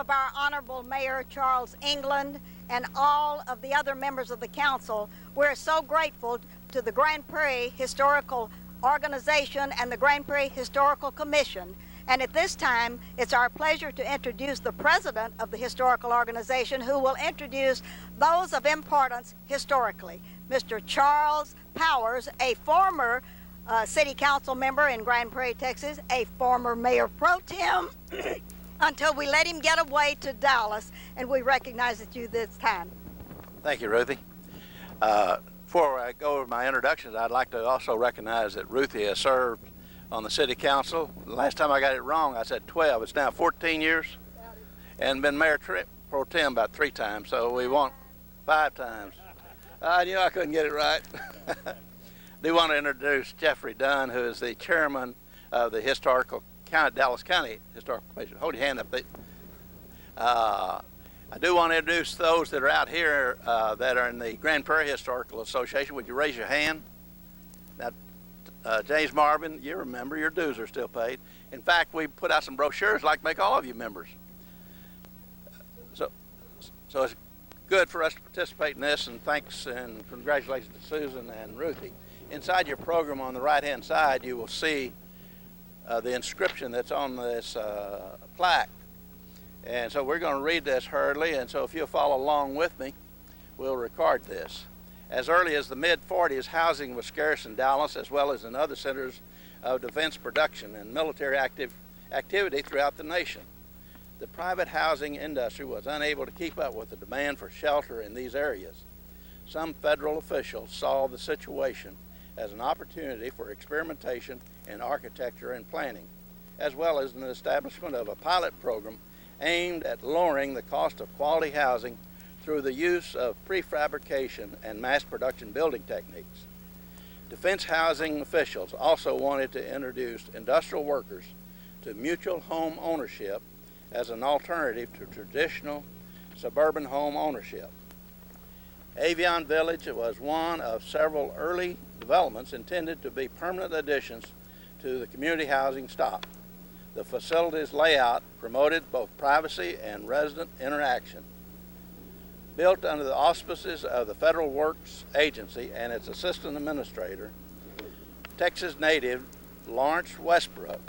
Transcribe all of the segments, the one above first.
of our Honorable Mayor Charles England and all of the other members of the council, we're so grateful to the Grand Prairie Historical Organization and the Grand Prairie Historical Commission. And at this time, it's our pleasure to introduce the president of the historical organization, who will introduce those of importance historically. Mr. Charles Powers, a former city council member in Grand Prairie, Texas, a former mayor pro tem, until we let him get away to Dallas, and we recognize you this time. Thank you, Ruthie. Before I go over my introductions, I'd like to also recognize that Ruthie has served on the city council. The last time I got it wrong, I said 12. It's now 14 years, and been mayor pro tem about 3 times, so we want 5 times. I knew I couldn't get it right. I do want to introduce Jeffrey Dunn, who is the chairman of the Dallas County Historical Commission. Hold your hand up. I do want to introduce those that are out here that are in the Grand Prairie Historical Association. Would you raise your hand? Now, James Marvin, you remember your dues are still paid. In fact, we put out some brochures like to make all of you members. So it's good for us to participate in this, and thanks and congratulations to Susan and Ruthie. Inside your program on the right-hand side, you will see the inscription that's on this plaque. And so we're going to read this hurriedly, and so if you'll follow along with me, we'll record this. As early as the mid-40s, housing was scarce in Dallas as well as in other centers of defense production and military activity throughout the nation. The private housing industry was unable to keep up with the demand for shelter in these areas. Some federal officials saw the situation as an opportunity for experimentation in architecture and planning, as well as an establishment of a pilot program aimed at lowering the cost of quality housing through the use of prefabrication and mass production building techniques. Defense housing officials also wanted to introduce industrial workers to mutual home ownership as an alternative to traditional suburban home ownership. Avion Village was one of several early developments intended to be permanent additions to the community housing stock. The facility's layout promoted both privacy and resident interaction. Built under the auspices of the Federal Works Agency and its assistant administrator, Texas native Lawrence Westbrook,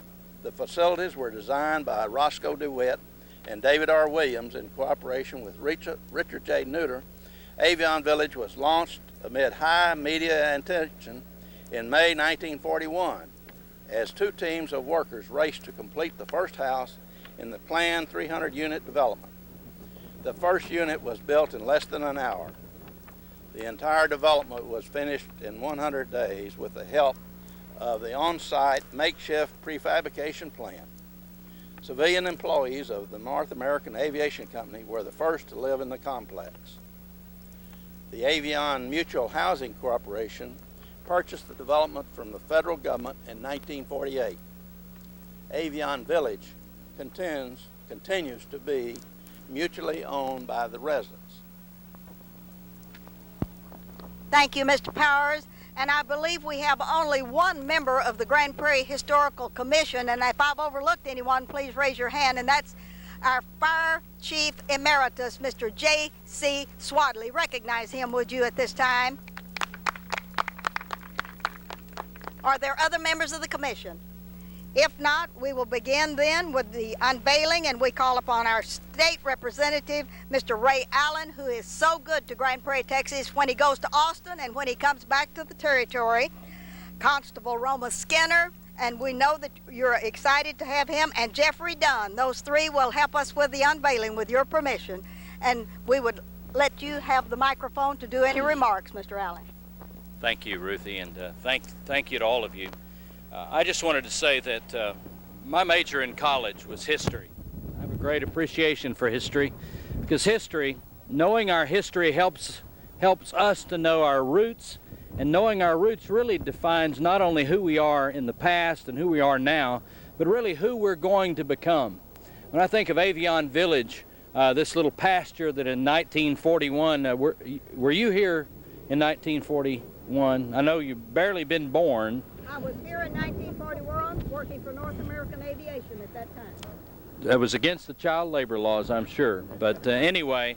the facilities were designed by Roscoe DeWitt and David R. Williams in cooperation with Richard J. Neuter. Avion Village was launched amid high media attention in May 1941 as 2 teams of workers raced to complete the first house in the planned 300-unit development. The first unit was built in less than an hour. The entire development was finished in 100 days with the help of the on-site makeshift prefabrication plant. Civilian employees of the North American Aviation Company were the first to live in the complex. The Avion Mutual Housing Corporation purchased the development from the federal government in 1948. Avion Village continues to be mutually owned by the residents. Thank you, Mr. Powers. And I believe we have only one member of the Grand Prairie Historical Commission, and if I've overlooked anyone, please raise your hand, and that's our Fire Chief Emeritus, Mr. J.C. Swadley. Recognize him, would you, at this time? Are there other members of the commission? If not, we will begin then with the unveiling, and we call upon our state representative, Mr. Ray Allen, who is so good to Grand Prairie, Texas when he goes to Austin and when he comes back to the territory, Constable Roma Skinner, and we know that you're excited to have him, and Jeffrey Dunn. Those 3 will help us with the unveiling with your permission, and we would let you have the microphone to do any remarks, Mr. Allen. Thank you, Ruthie, and thank you to all of you. I just wanted to say that my major in college was history. I have a great appreciation for history because knowing our history helps us to know our roots, and knowing our roots really defines not only who we are in the past and who we are now, but really who we're going to become. When I think of Avion Village, this little pasture that in 1941, were you here in 1941? I know you've barely been born. I was here in 1941 working for North American Aviation at that time. it was against the child labor laws, I'm sure. But anyway,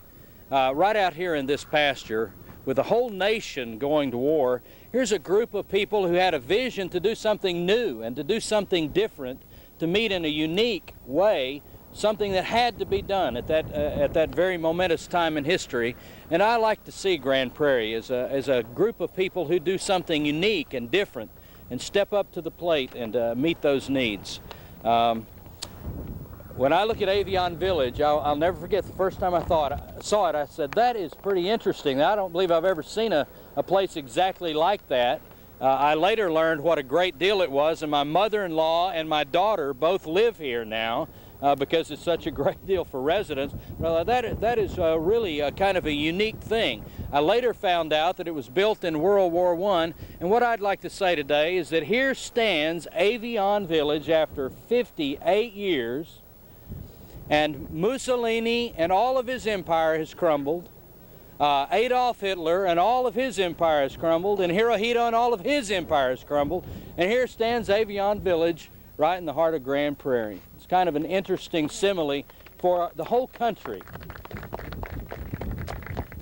right out here in this pasture, with the whole nation going to war, here's a group of people who had a vision to do something new and to do something different, to meet in a unique way something that had to be done at that very momentous time in history. And I like to see Grand Prairie as a group of people who do something unique and different and step up to the plate and meet those needs. When I look at Avion Village, I'll never forget the first time I saw it, I said, that is pretty interesting. I don't believe I've ever seen a place exactly like that. I later learned what a great deal it was, and my mother-in-law and my daughter both live here now because it's such a great deal for residents. That is really kind of a unique thing. I later found out that it was built in World War I, and what I'd like to say today is that here stands Avion Village after 58 years, and Mussolini and all of his empire has crumbled. Adolf Hitler and all of his empire has crumbled, and Hirohito and all of his empire has crumbled. And here stands Avion Village right in the heart of Grand Prairie. It's kind of an interesting simile for the whole country.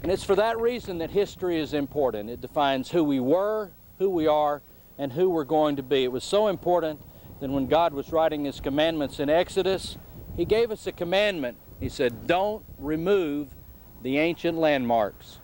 And it's for that reason that history is important. It defines who we were, who we are, and who we're going to be. It was so important that when God was writing His commandments in Exodus, He gave us a commandment. He said, don't remove the ancient landmarks,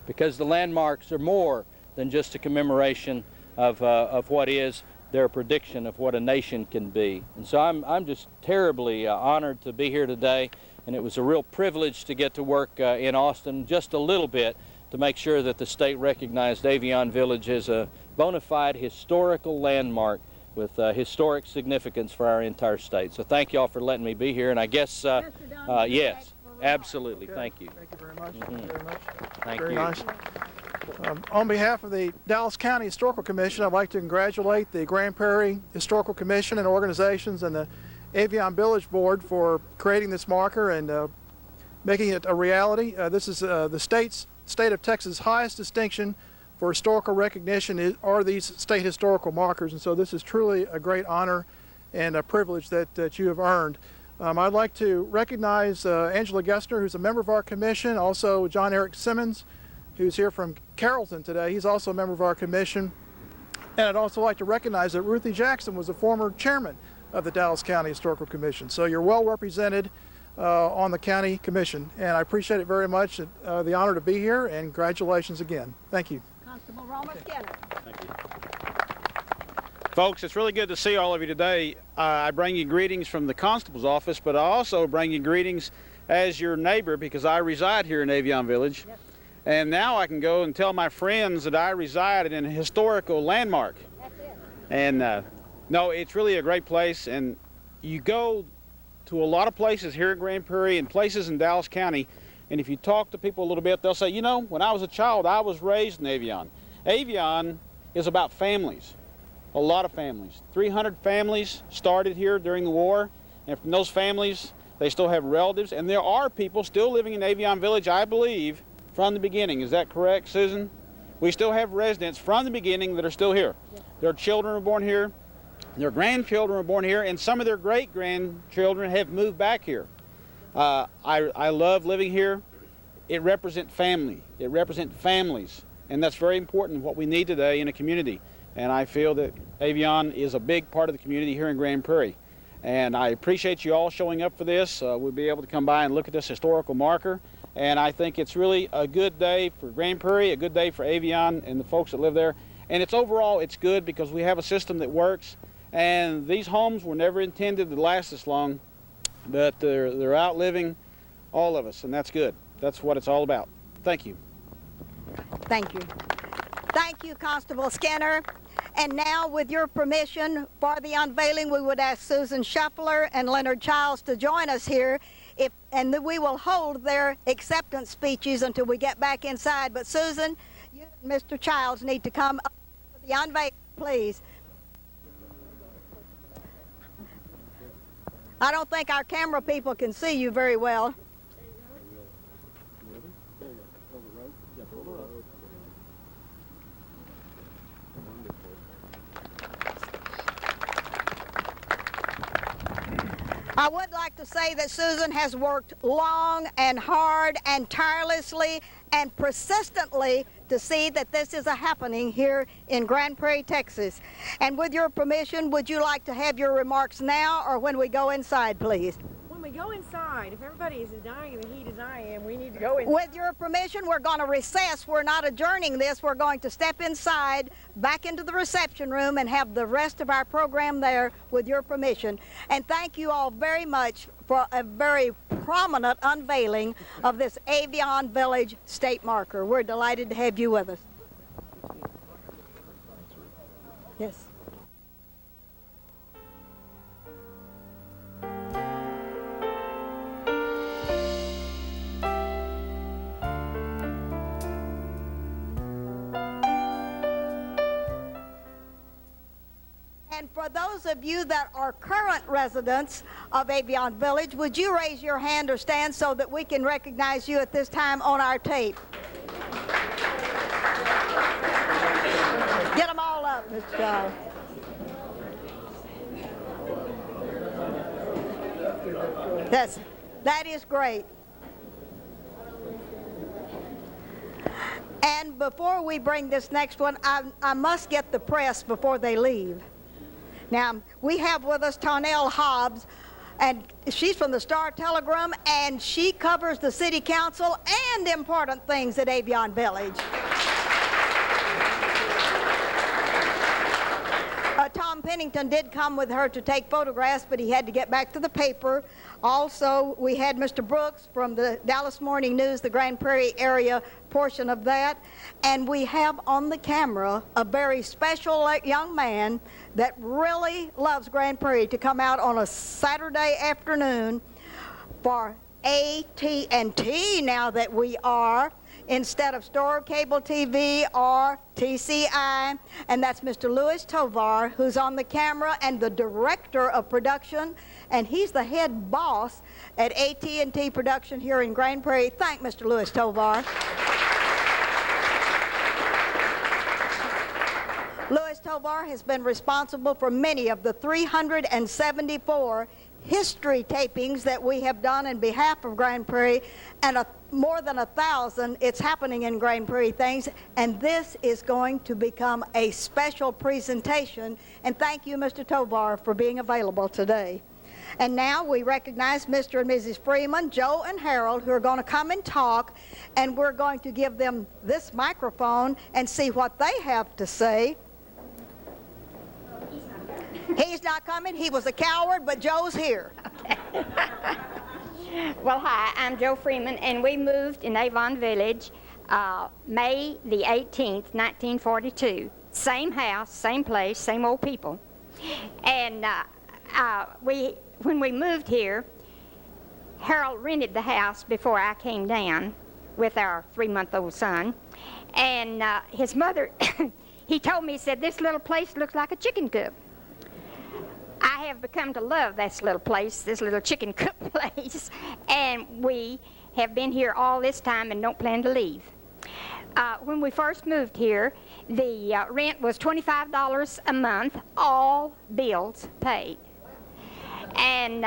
because the landmarks are more than just a commemoration of what is. They're a prediction of what a nation can be. And so I'm just terribly honored to be here today, and it was a real privilege to get to work in Austin just a little bit to make sure that the state recognized Avion Village as a bona fide historical landmark with historic significance for our entire state. So thank you all for letting me be here, and I guess, yes, absolutely, Okay. thank you. Thank you very much. Thank you very much. Thank Very you. nice. On behalf of the Dallas County Historical Commission, I'd like to congratulate the Grand Prairie Historical Commission and organizations and the Avion Village Board for creating this marker and making it a reality. This is the state of Texas' highest distinction for historical recognition are these state historical markers, and so this is truly a great honor and a privilege that you have earned. I'd like to recognize Angela Gessner, who's a member of our commission, also John Eric Simmons, who's here from Carrollton today. He's also a member of our commission. And I'd also like to recognize that Ruthie Jackson was a former chairman of the Dallas County Historical Commission. So you're well represented on the county commission, and I appreciate it very much, the honor to be here, and congratulations again. Thank you. Constable Romer Skinner. Thank you. Folks, it's really good to see all of you today. I bring you greetings from the constable's office, but I also bring you greetings as your neighbor because I reside here in Avion Village. Yes. And now I can go and tell my friends that I reside in a historical landmark. That's it. And no, it's really a great place. And you go to a lot of places here in Grand Prairie and places in Dallas County, and if you talk to people a little bit, they'll say, you know, when I was a child, I was raised in Avion. Avion is about families, a lot of families. 300 families started here during the war, and from those families, they still have relatives, and there are people still living in Avion Village, I believe, from the beginning. Is that correct, Susan? We still have residents from the beginning that are still here. Yes. Their children were born here, their grandchildren were born here, and some of their great-grandchildren have moved back here. I love living here. It represents family. It represents families, and that's very important, what we need today in a community. And I feel that Avion is a big part of the community here in Grand Prairie. And I appreciate you all showing up for this. We'll be able to come by and look at this historical marker. And I think it's really a good day for Grand Prairie, a good day for Avion and the folks that live there. And it's overall, it's good because we have a system that works. And these homes were never intended to last this long, but they're outliving all of us, and that's good. That's what it's all about. Thank you. Thank you. Thank you, Constable Skinner. And now, with your permission, for the unveiling, we would ask Susan Shuffler and Leonard Childs to join us here. And we will hold their acceptance speeches until we get back inside. But Susan, you and Mr. Childs need to come up for the unveiling, please. I don't think our camera people can see you very well. I would like to say that Susan has worked long and hard and tirelessly and persistently to see that this is a happening here in Grand Prairie, Texas. And with your permission, would you like to have your remarks now or when we go inside, please? When we go inside, if everybody is as dying in the heat as I am, we need to go inside. With your permission, we're going to recess. We're not adjourning this. We're going to step inside, back into the reception room, and have the rest of our program there with your permission. And thank you all very much for a very prominent unveiling of this Avion Village state marker. We're delighted to have you with us. Yes. And for those of you that are current residents of Avion Village, would you raise your hand or stand so that we can recognize you at this time on our tape? Get them all up, Mr. Charles. That is great. And before we bring this next one, I must get the press before they leave. Now, we have with us Tarnell Hobbs, and she's from the Star-Telegram, and she covers the city council and important things at Avion Village. Tom Pennington did come with her to take photographs, but he had to get back to the paper. Also, we had Mr. Brooks from the Dallas Morning News, the Grand Prairie area portion of that. And we have on the camera a very special young man that really loves Grand Prairie to come out on a Saturday afternoon for AT&T now that we are, instead of Store Cable TV or TCI, and that's Mr. Louis Tovar, who's on the camera and the director of production, and he's the head boss at AT&T Production here in Grand Prairie. Thank Mr. Louis Tovar. Louis Tovar has been responsible for many of the 374 history tapings that we have done in behalf of Grand Prairie, and more than 1,000 It's Happening in Grand Prairie things, and this is going to become a special presentation. And thank you, Mr. Tovar, for being available today. And now we recognize Mr. and Mrs. Freeman, Joe and Harold, who are going to come and talk, and we're going to give them this microphone and see what they have to say. He's not coming. He was a coward, but Joe's here. Okay. Well, hi, I'm Joe Freeman, and we moved in Avon Village May the 18th, 1942. Same house, same place, same old people. And when we moved here, Harold rented the house before I came down with our 3-month-old son. And his mother, he told me, he said, this little place looks like a chicken coop. I have become to love this little place, this little chicken coop place, and we have been here all this time and don't plan to leave. When we first moved here, the rent was $25 a month, all bills paid. And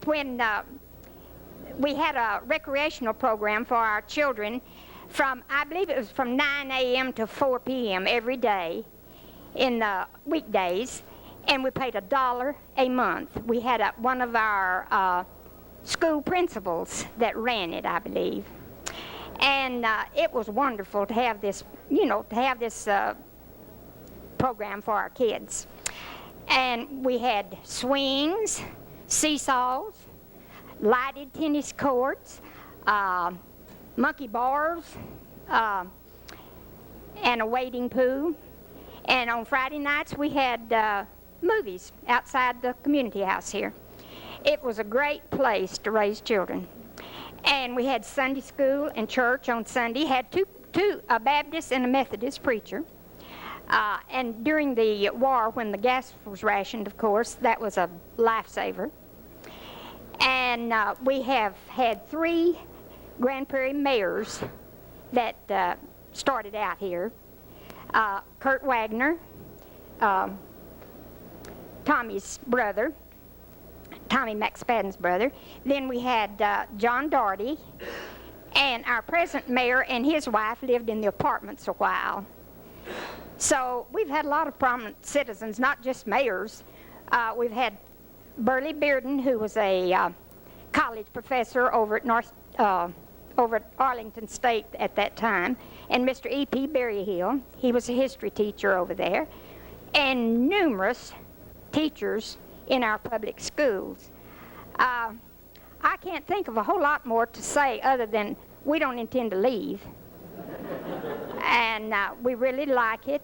when we had a recreational program for our children from, I believe it was from 9 a.m. to 4 p.m. every day in the weekdays, and we paid $1 a month. We had one of our school principals that ran it, I believe. And it was wonderful to have this, to have this program for our kids. And we had swings, seesaws, lighted tennis courts, monkey bars, and a wading pool. And on Friday nights, we had movies outside the community house here. It was a great place to raise children. And we had Sunday school and church on Sunday, had a Baptist and a Methodist preacher. And during the war, when the gas was rationed, of course, that was a lifesaver. And we have had 3 Grand Prairie mayors that started out here. Kurt Wagner, Tommy's brother, Tommy McSpadden's brother. Then we had John Doherty, and our present mayor and his wife lived in the apartments a while. So we've had a lot of prominent citizens, not just mayors. We've had Burley Bearden, who was a college professor over at Arlington State at that time, and Mr. E.P. Berryhill. He was a history teacher over there, and numerous teachers in our public schools. I can't think of a whole lot more to say other than we don't intend to leave. And we really like it.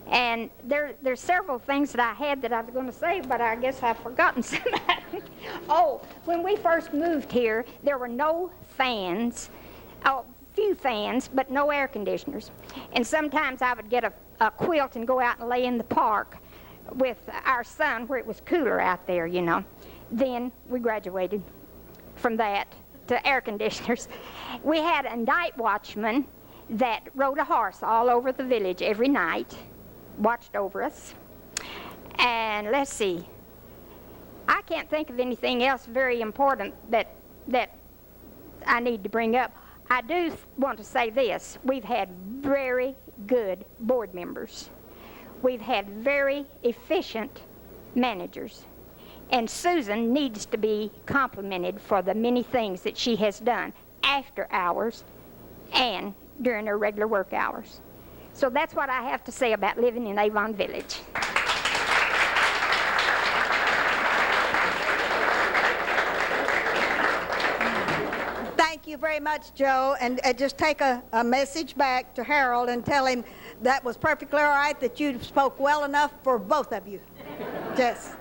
And there's several things that I had that I was going to say, but I guess I've forgotten some of them. Oh, when we first moved here, there were no fans, few fans, but no air conditioners. And sometimes I would get a quilt and go out and lay in the park with our son where it was cooler out there, you know. Then we graduated from that to air conditioners. We had a night watchman that rode a horse all over the village every night, watched over us. And let's see, I can't think of anything else very important that I need to bring up. I do want to say this: we've had very good board members. We've had very efficient managers. And Susan needs to be complimented for the many things that she has done after hours and during her regular work hours. So that's what I have to say about living in Avon Village. Thank you very much, Joe. And just take a message back to Harold and tell him that was perfectly all right, that you spoke well enough for both of you. Yes.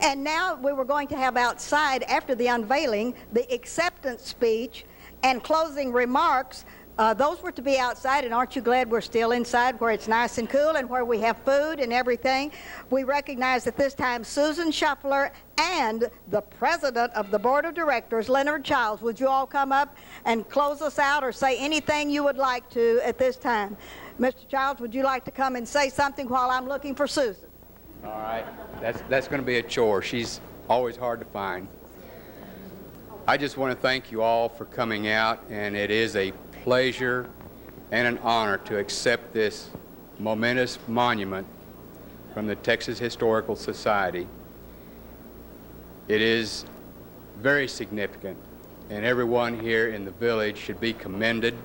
And now we were going to have outside, after the unveiling, the acceptance speech and closing remarks. Those were to be outside, and aren't you glad we're still inside where it's nice and cool and where we have food and everything? We recognize at this time Susan Shuffler and the president of the board of directors, Leonard Childs. Would you all come up and close us out or say anything you would like to at this time? Mr. Childs, would you like to come and say something while I'm looking for Susan? All right, that's going to be a chore. She's always hard to find. I just want to thank you all for coming out, and it is a pleasure and an honor to accept this momentous monument from the Texas Historical Society. It is very significant, and everyone here in the village should be commended.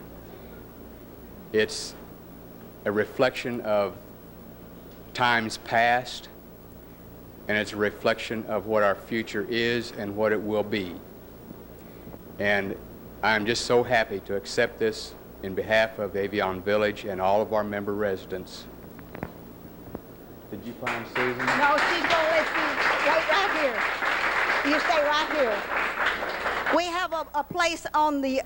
It's a reflection of times past, and it's a reflection of what our future is and what it will be. And I'm just so happy to accept this in behalf of Avon Village and all of our member residents. Did you find Susan? No, she's going to let you wait right here. You stay right here. We have a place on the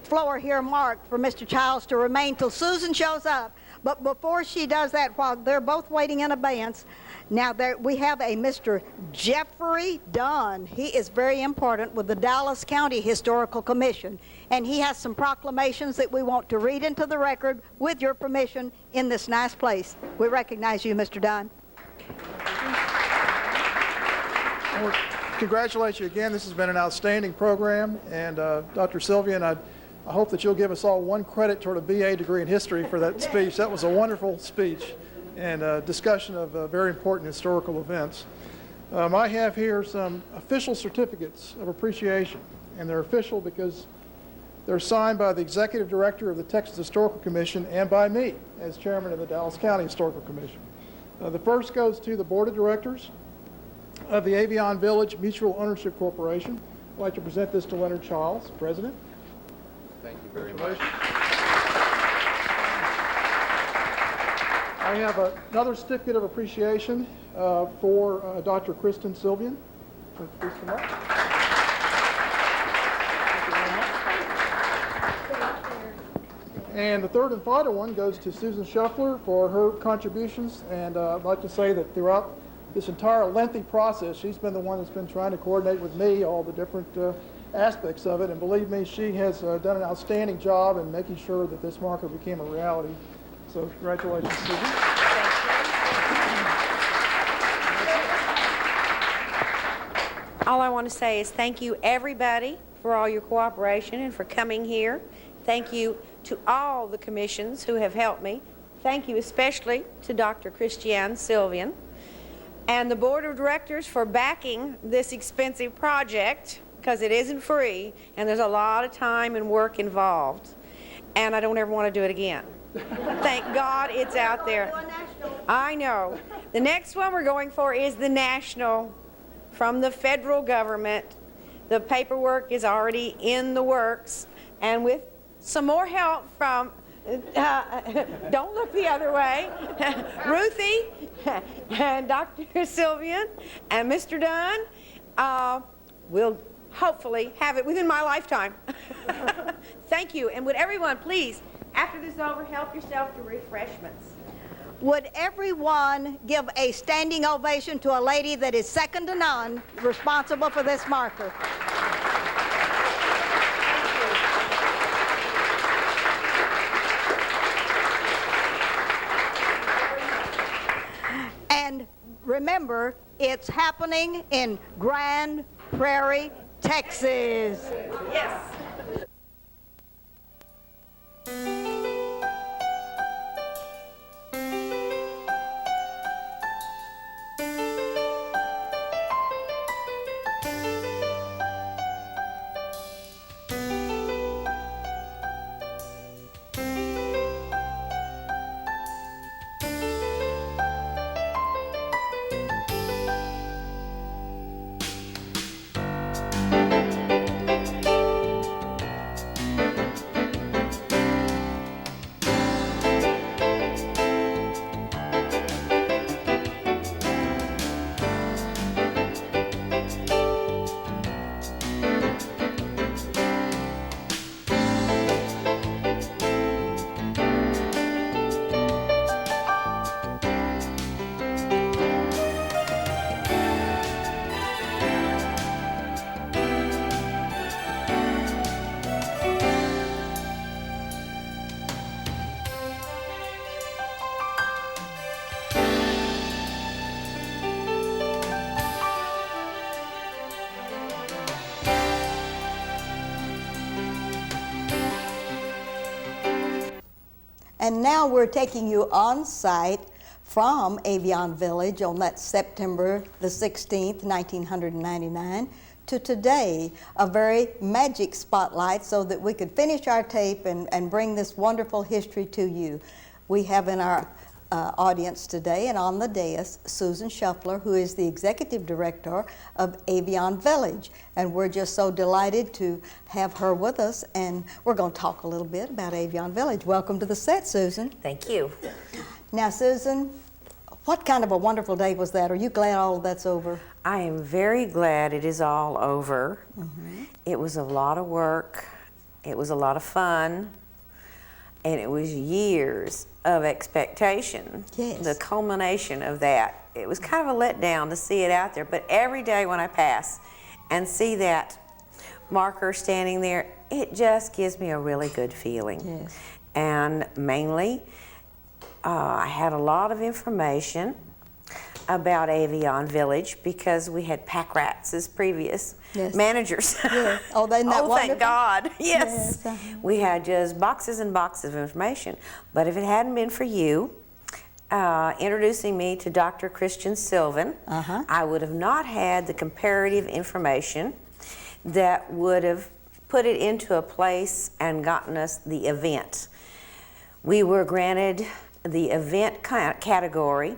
floor here marked for Mr. Childs to remain till Susan shows up. But before she does that, while they're both waiting in abeyance, now we have a Mr. Jeffrey Dunn. He is very important with the Dallas County Historical Commission, and he has some proclamations that we want to read into the record with your permission in this nice place. We recognize you, Mr. Dunn. Well, congratulate you again. This has been an outstanding program, and Dr. Sylvian, I hope that you'll give us all one credit toward a BA degree in history for that speech. That was a wonderful speech and a discussion of very important historical events. I have here some official certificates of appreciation, and they're official because they're signed by the Executive Director of the Texas Historical Commission and by me as Chairman of the Dallas County Historical Commission. The first goes to the Board of Directors of the Avon Village Mutual Ownership Corporation. I'd like to present this to Leonard Childs, President. Thank you very much. I have another certificate of appreciation for Dr. Kristen Sylvian. Please come up. And the third and final one goes to Susan Shuffler for her contributions. And I'd like to say that throughout this entire lengthy process, she's been the one that's been trying to coordinate with me all the different aspects of it. And believe me, she has done an outstanding job in making sure that this marker became a reality. So congratulations, Susan. All I want to say is thank you, everybody, for all your cooperation and for coming here. Thank you to all the commissions who have helped me. Thank you especially to Dr. Christiane Sylvian and the Board of Directors for backing this expensive project, because it isn't free and there's a lot of time and work involved. And I don't ever want to do it again. Thank God it's out there. I know. The next one we're going for is the national from the federal government. The paperwork is already in the works, and with some more help from, don't look the other way, Ruthie and Dr. Sylvian and Mr. Dunn, we'll hopefully have it within my lifetime. Thank you, and would everyone please, after this is over, help yourself to refreshments. Would everyone give a standing ovation to a lady that is second to none responsible for this marker? And remember, it's happening in Grand Prairie, Texas. Yes. And now we're taking you on site from Avion Village on that September the 16th, 1999, to today, a very magic spotlight so that we could finish our tape and bring this wonderful history to you. We have in our audience today and on the dais Susan Shuffler, who is the Executive Director of Avion Village. And we're just so delighted to have her with us, and we're going to talk a little bit about Avion Village. Welcome to the set, Susan. Thank you. Now, Susan, what kind of a wonderful day was that? Are you glad all of that's over? I am very glad it is all over. Mm-hmm. It was a lot of work. It was a lot of fun. And it was years of expectation. Yes. The culmination of that. It was kind of a letdown to see it out there, but every day when I pass and see that marker standing there, it just gives me a really good feeling. Yes. And mainly, I had a lot of information about Avion Village because we had pack rats as previous managers. Yes. Oh, isn't that wonderful? Thank God. Yes. Yes. We had just boxes and boxes of information. But if it hadn't been for you introducing me to Dr. Christiane Sylvian, I would have not had the comparative information that would have put it into a place and gotten us the event. We were granted the event category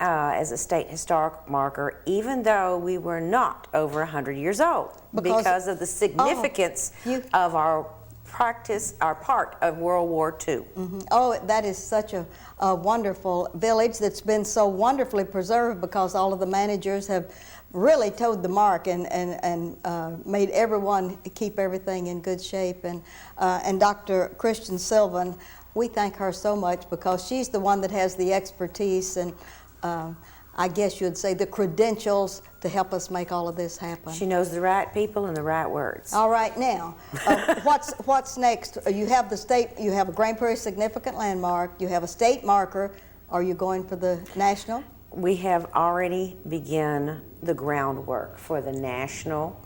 as a state historic marker, even though we were not over 100 years old, because of the significance of our practice, our part of World War II. Mm-hmm. Oh, that is such a wonderful village that's been so wonderfully preserved because all of the managers have really towed the mark and made everyone keep everything in good shape. And Dr. Christiane Sylvian, we thank her so much because she's the one that has the expertise and I guess you'd say the credentials to help us make all of this happen. She knows the right people and the right words. All right, now, what's next? You have the state, you have a Grand Prairie Significant Landmark, you have a state marker. Are you going for the national? we have already begun the groundwork for the national,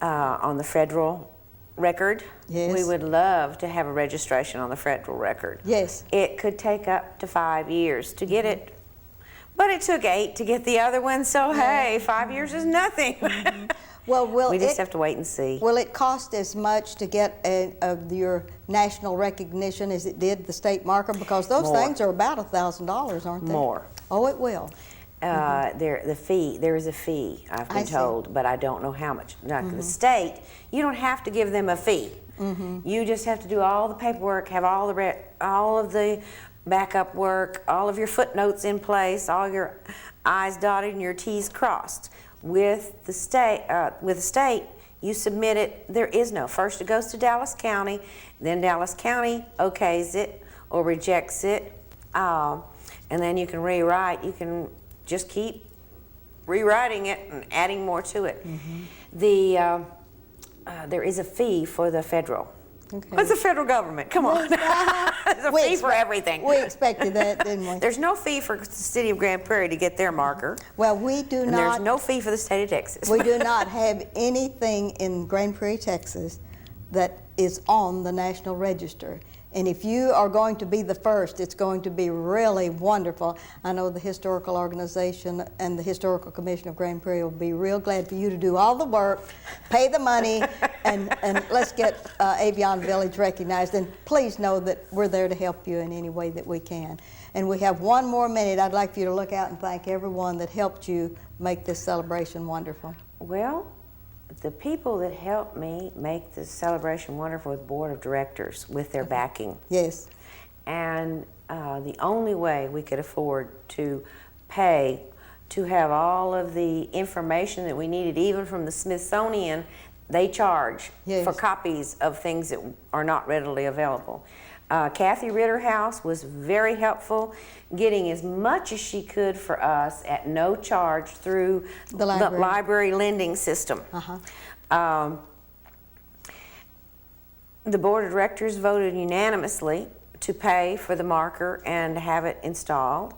on the federal record. Yes. We would love to have a registration on the federal record. Yes. It could take up to 5 years to get it, but it took 8 to get the other one, so hey, 5 years is nothing. Well, will We just it, have to wait and see. will it cost as much to get your national recognition as it did the state marker? Because those More. things are about $1,000, aren't they? More. Oh, it will. There is a fee, I've I been see. told, but I don't know how much. Now, the state, you don't have to give them a fee. You just have to do all the paperwork, have all of the backup work, all of your footnotes in place, all your I's dotted and your T's crossed. With the state, you submit it. There is no. First, it goes to Dallas County, then Dallas County okays it or rejects it, and then you can rewrite. You can just keep rewriting it and adding more to it. There is a fee for the federal. Okay. It's the federal government. Come on. There's a fee for everything. We expected that, didn't we? There's no fee for the city of Grand Prairie to get their marker. Well, we do And not. there's no fee for the state of Texas. We do not have anything in Grand Prairie, Texas that is on the National Register. And if you are going to be the first, it's going to be really wonderful. I know the Historical Organization and the Historical Commission of Grand Prairie will be real glad for you to do all the work, pay the money, and let's get Avion Village recognized. And please know that we're there to help you in any way that we can. And we have one more minute. I'd like for you to look out and thank everyone that helped you make this celebration wonderful. Well, the people that helped me make the celebration wonderful with board of directors with their backing. Yes. And the only way we could afford to pay to have all of the information that we needed, even from the Smithsonian, they charge for copies of things that are not readily available. Kathy Ritterhouse was very helpful, getting as much as she could for us at no charge through the library lending system. The board of directors voted unanimously to pay for the marker and have it installed.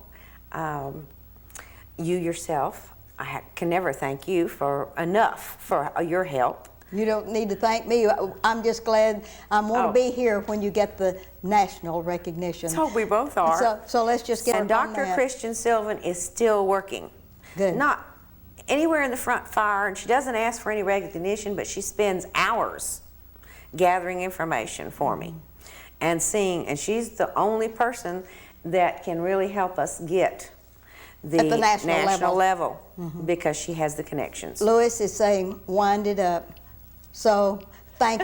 You yourself, I can never thank you enough for your help. You don't need to thank me. I'm just glad I'm going to be here when you get the national recognition. So we both are. So let's just get And Dr. Christian Sylvan is still working. Good. Not anywhere in the front fire, and she doesn't ask for any recognition, but she spends hours gathering information for me and seeing, and she's the only person that can really help us get the national level because she has the connections. Louis is saying, wind it up. So thank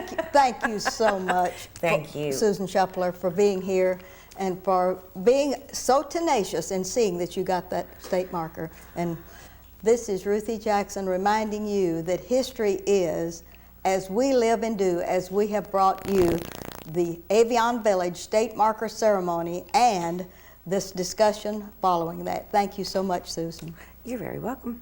you so much. Thank you. Susan Shuppler, for being here and for being so tenacious and seeing that you got that state marker. And this is Ruthie Jackson reminding you that history is as we live and do, as we have brought you the Avion Village State Marker Ceremony and this discussion following that. Thank you so much, Susan. You're very welcome.